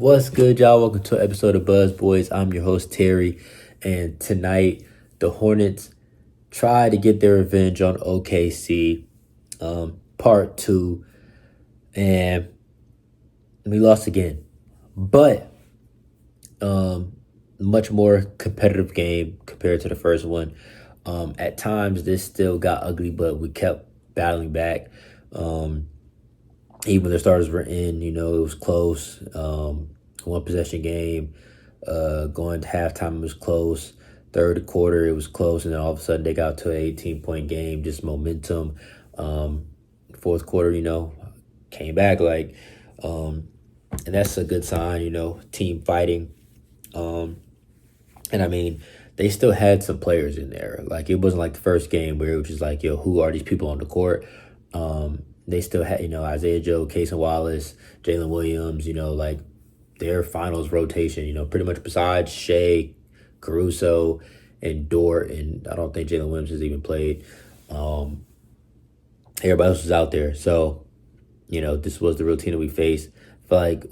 What's good, y'all? Welcome to an episode of Buzz Boys. I'm your host, Terry, and tonight the Hornets try to get their revenge on OKC, part two, and we lost again. But much more competitive game compared to the first one. At times, this still got ugly, but we kept battling back. Even when the starters were in, it was close. One possession game. Going to halftime, it was close. Third quarter, it was close, and then all of a sudden they got to an 18-point game. Just momentum. Fourth quarter, came back and that's a good sign. Team fighting. And I mean, they still had some players in there. Like, it wasn't like the first game where it was just like, who are these people on the court? They still had, Isaiah Joe, Casey Wallace, Jalen Williams, their finals rotation, pretty much besides Shea, Caruso, and Dort, and I don't think Jalen Williams has even played. Everybody else was out there. So, this was the routine that we faced. I feel like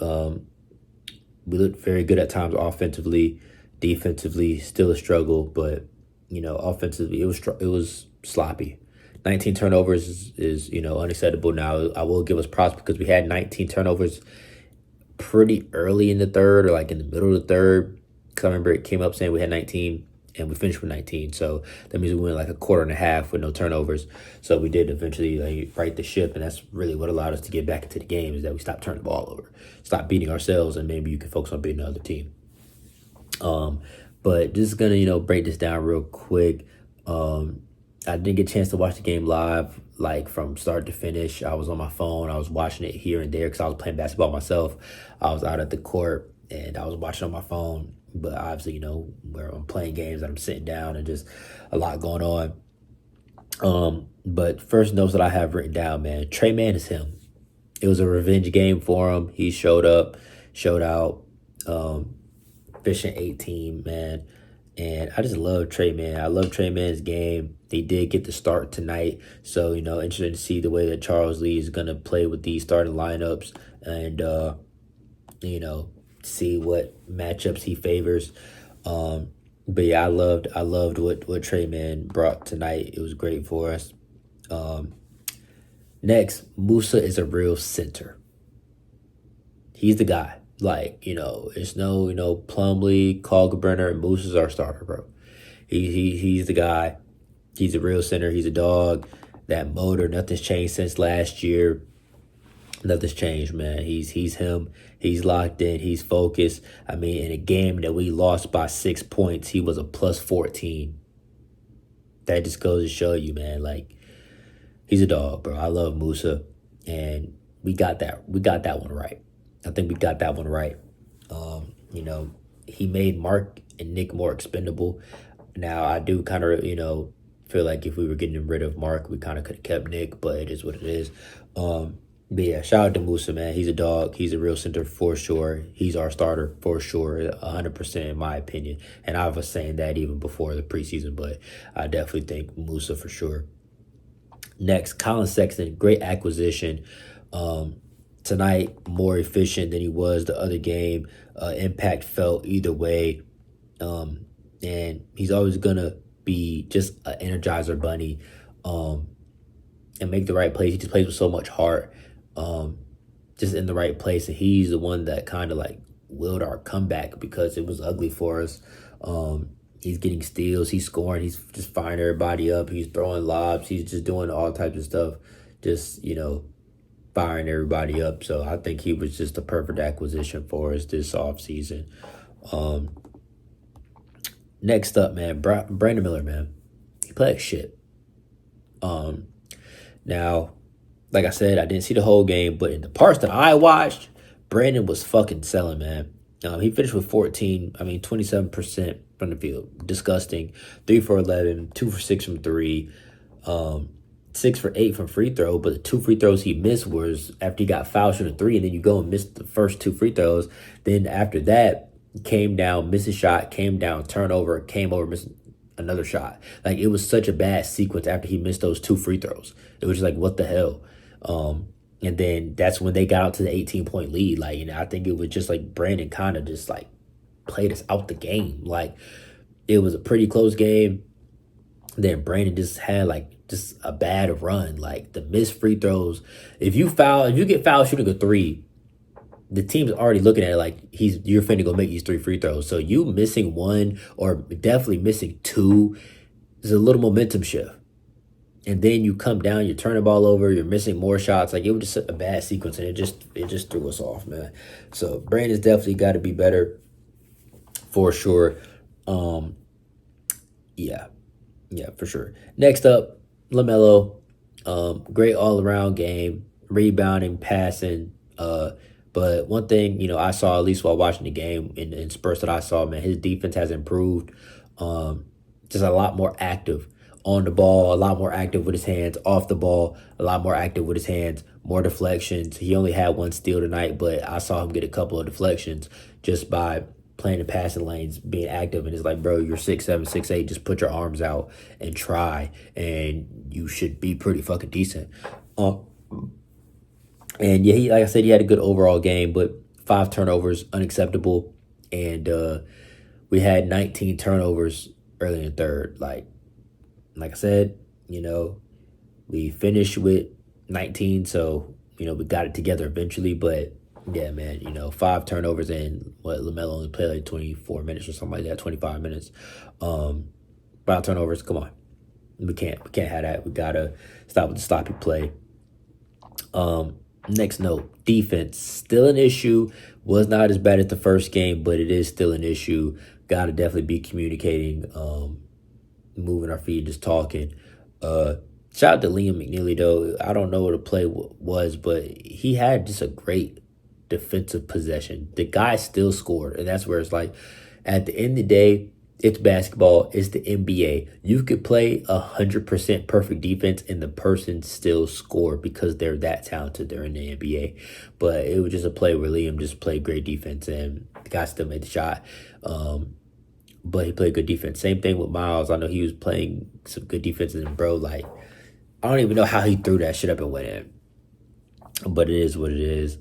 we looked very good at times offensively. Defensively, still a struggle, but, offensively, it was sloppy. 19 turnovers is unacceptable. Now, I will give us props because we had 19 turnovers pretty early in the third or like in the middle of the third. Because I remember it came up saying we had 19 and we finished with 19. So that means we went like a quarter and a half with no turnovers. So we did eventually right the ship, and that's really what allowed us to get back into the game, is that we stopped turning the ball over, stop beating ourselves, and maybe you can focus on beating the other team. But just gonna, break this down real quick. I didn't get a chance to watch the game live, like from start to finish. I was on my phone. I was watching it here and there because I was playing basketball myself. I was out at the court and I was watching on my phone. But obviously, where I'm playing games and I'm sitting down and just a lot going on. But first notes that I have written down, man, Trey Man is him. It was a revenge game for him. He showed up, showed out, efficient 18, man. And I just love Trey Man. I love Trey Man's game. They did get the start tonight. So, interesting to see the way that Charles Lee is going to play with these starting lineups and, see what matchups he favors. But yeah, I loved what Trey Man brought tonight. It was great for us. Next, Musa is a real center. He's the guy. Like, it's no, Plumlee, Kalkbrenner, and Moose is our starter, bro. He's the guy. He's a real center. He's a dog. That motor, nothing's changed since last year. Nothing's changed, man. He's him. He's locked in. He's focused. I mean, in a game that we lost by 6 points, he was a plus 14. That just goes to show you, man. Like, he's a dog, bro. I love Musa, and we got that. We got that one right. I think we got that one right. He made Mark and Nick more expendable. Now, I do kind of, feel like if we were getting rid of Mark, we kind of could have kept Nick, but it is what it is. But yeah, shout out to Musa, man. He's a dog. He's a real center for sure. He's our starter for sure, 100% in my opinion. And I was saying that even before the preseason, but I definitely think Musa for sure. Next, Colin Sexton, great acquisition. Tonight, more efficient than he was the other game. Impact felt either way. And he's always going to be just an energizer bunny and make the right plays. He just plays with so much heart, just in the right place. And he's the one that kind of like willed our comeback because it was ugly for us. He's getting steals. He's scoring. He's just firing everybody up. He's throwing lobs. He's just doing all types of stuff. Just, firing everybody up. So I think he was just the perfect acquisition for us this offseason. Next up, man, Brandon Miller, man. He played like shit. Now, like I said, I didn't see the whole game, but in the parts that I watched, Brandon was fucking selling, man. He finished with 27% from the field. Disgusting. 3 for 11, 2 for 6 from 3. 6 for 8 from free throw, but the 2 free throws he missed was after he got fouled shooting 3, and then you go and miss the first 2 free throws. Then after that, came down, missed a shot, came down, turnover, came over, missed another shot. Like, it was such a bad sequence after he missed those 2 free throws. It was just like, what the hell? And then that's when they got out to the 18-point lead. Like, I think it was just like Brandon kind of just like played us out the game. Like, it was a pretty close game. Then Brandon just had like just a bad run. Like the missed free throws. If you get fouled shooting a three, the team's already looking at it like you're finna go make these 3 free throws. So you missing one or definitely missing two is a little momentum shift. And then you come down, you turn the ball over, you're missing more shots. Like it was just a bad sequence, and it just threw us off, man. So Brandon's definitely got to be better for sure. Yeah, for sure. Next up, LaMelo. Great all around game, rebounding, passing. But one thing, I saw at least while watching the game in spurts that I saw, man, his defense has improved. Just a lot more active on the ball, a lot more active with his hands, off the ball, a lot more active with his hands, more deflections. He only had 1 steal tonight, but I saw him get a couple of deflections just by playing the passing lanes, being active. And it's like, bro, you're 6'7", 6'8", just put your arms out and try, and you should be pretty fucking decent. And yeah, like I said, he had a good overall game, but 5 turnovers, unacceptable. And we had 19 turnovers early in the third. Like I said, we finished with 19, so, we got it together eventually. But yeah, man, 5 turnovers and LaMelo only played like 24 minutes or something like that, 25 minutes. 5 turnovers, come on. We can't have that. We gotta stop with the sloppy play. Next note, defense, still an issue. Was not as bad as the first game, but it is still an issue. Gotta definitely be communicating, moving our feet, just talking. Shout out to Liam McNeely, though. I don't know what the play was, but he had just a great defensive possession. The guy still scored, and that's where it's like, at the end of the day, it's basketball. It's the NBA. You could play 100% perfect defense and the person still score because they're that talented. They're in the NBA. But it was just a play where Liam just played great defense and the guy still made the shot. But he played good defense. Same thing with Miles. I know he was playing some good defense, and bro, like, I don't even know how he threw that shit up and went in. But it is what it is.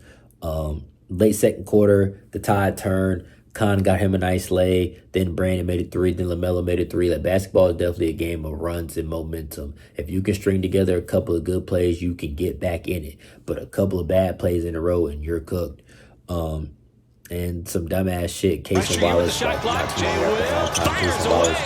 Late second quarter, the tide turned. Khan got him a nice lay. Then Brandon made it 3. Then LaMelo made it 3. Like, basketball is definitely a game of runs and momentum. If you can string together a couple of good plays, you can get back in it. But a couple of bad plays in a row and you're cooked. And some dumbass shit. Casey Wallace, like, not too long after all time. Casey Wallace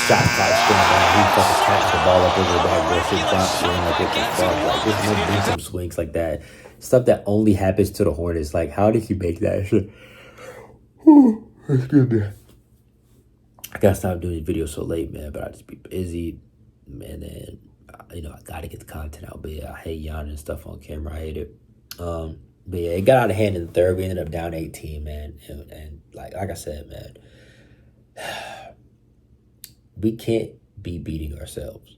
shot clock going down. He fucking taps the ball up over the backboard. Shit drops in. Like, what the fuck? Like, there's no momentum swings like that. Stuff that only happens to the Hornets. Like, how did you make that shit? Excuse me. I gotta stop doing these videos so late, man, but I just be busy, man, and I gotta get the content out. But yeah, I hate yawning and stuff on camera. I hate it. But yeah, it got out of hand in the third. We ended up down 18, man, and like I said, man, we can't be beating ourselves.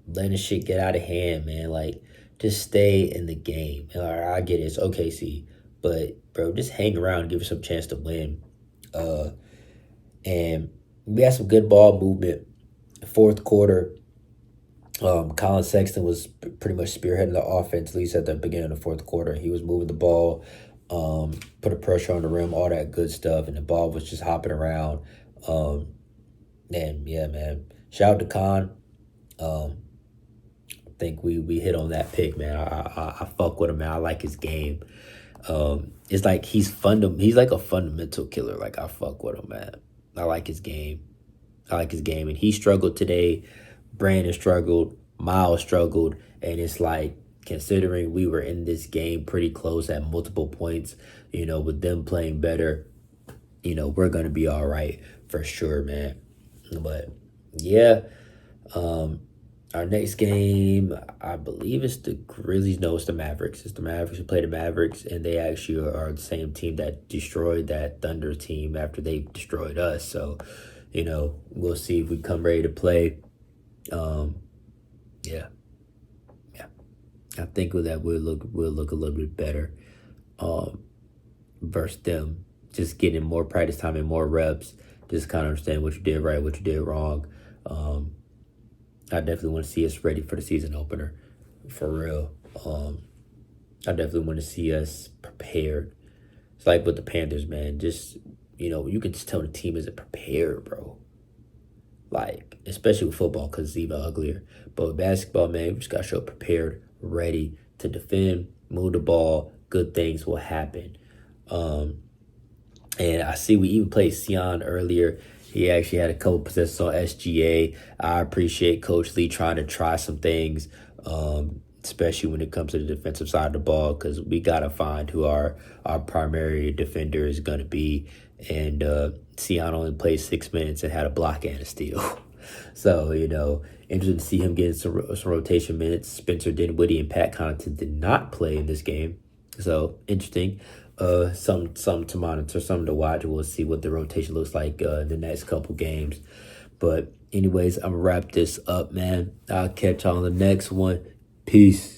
Letting the shit get out of hand, man. Like, just stay in the game. And I get it, it's OKC. But, bro, just hang around and give us some chance to win. And we had some good ball movement. Fourth quarter, Colin Sexton was pretty much spearheading the offense, at least at the beginning of the fourth quarter. He was moving the ball, put a pressure on the rim, all that good stuff. And the ball was just hopping around. And, yeah, man, shout out to Con. I think we hit on that pick, man. I fuck with him, man. I like his game. It's like he's like a fundamental killer. Like, I fuck with him, man. I like his game. And he struggled today. Brandon struggled. Miles struggled. And it's like, considering we were in this game pretty close at multiple points, with them playing better, we're going to be all right for sure, man. But yeah, our next game, I believe it's the Grizzlies. No, it's the Mavericks. It's the Mavericks. We play the Mavericks, and they actually are the same team that destroyed that Thunder team after they destroyed us. So, we'll see if we come ready to play. Yeah. I think with that we'll look a little bit better. Versus them, just getting more practice time and more reps. Just kind of understand what you did right, what you did wrong. I definitely want to see us ready for the season opener. for real. I definitely want to see us prepared. It's like with the Panthers, man. Just you can just tell the team isn't prepared, bro. Like, especially with football, because it's even uglier. But with basketball, man, we just got to show up prepared, ready to defend, move the ball. Good things will happen. Um, and I see we even played Sion earlier. He actually had a couple possessions on SGA. I appreciate Coach Lee trying to try some things, especially when it comes to the defensive side of the ball, because we got to find who our primary defender is going to be. And Sion only played 6 minutes and had a block and a steal. So, interested to see him getting some rotation minutes. Spencer Dinwiddie and Pat Connaughton did not play in this game. So, interesting. Some to monitor, something to watch. We'll see what the rotation looks like in the next couple games. But anyways, I'm gonna wrap this up, man. I'll catch y'all on the next one. Peace.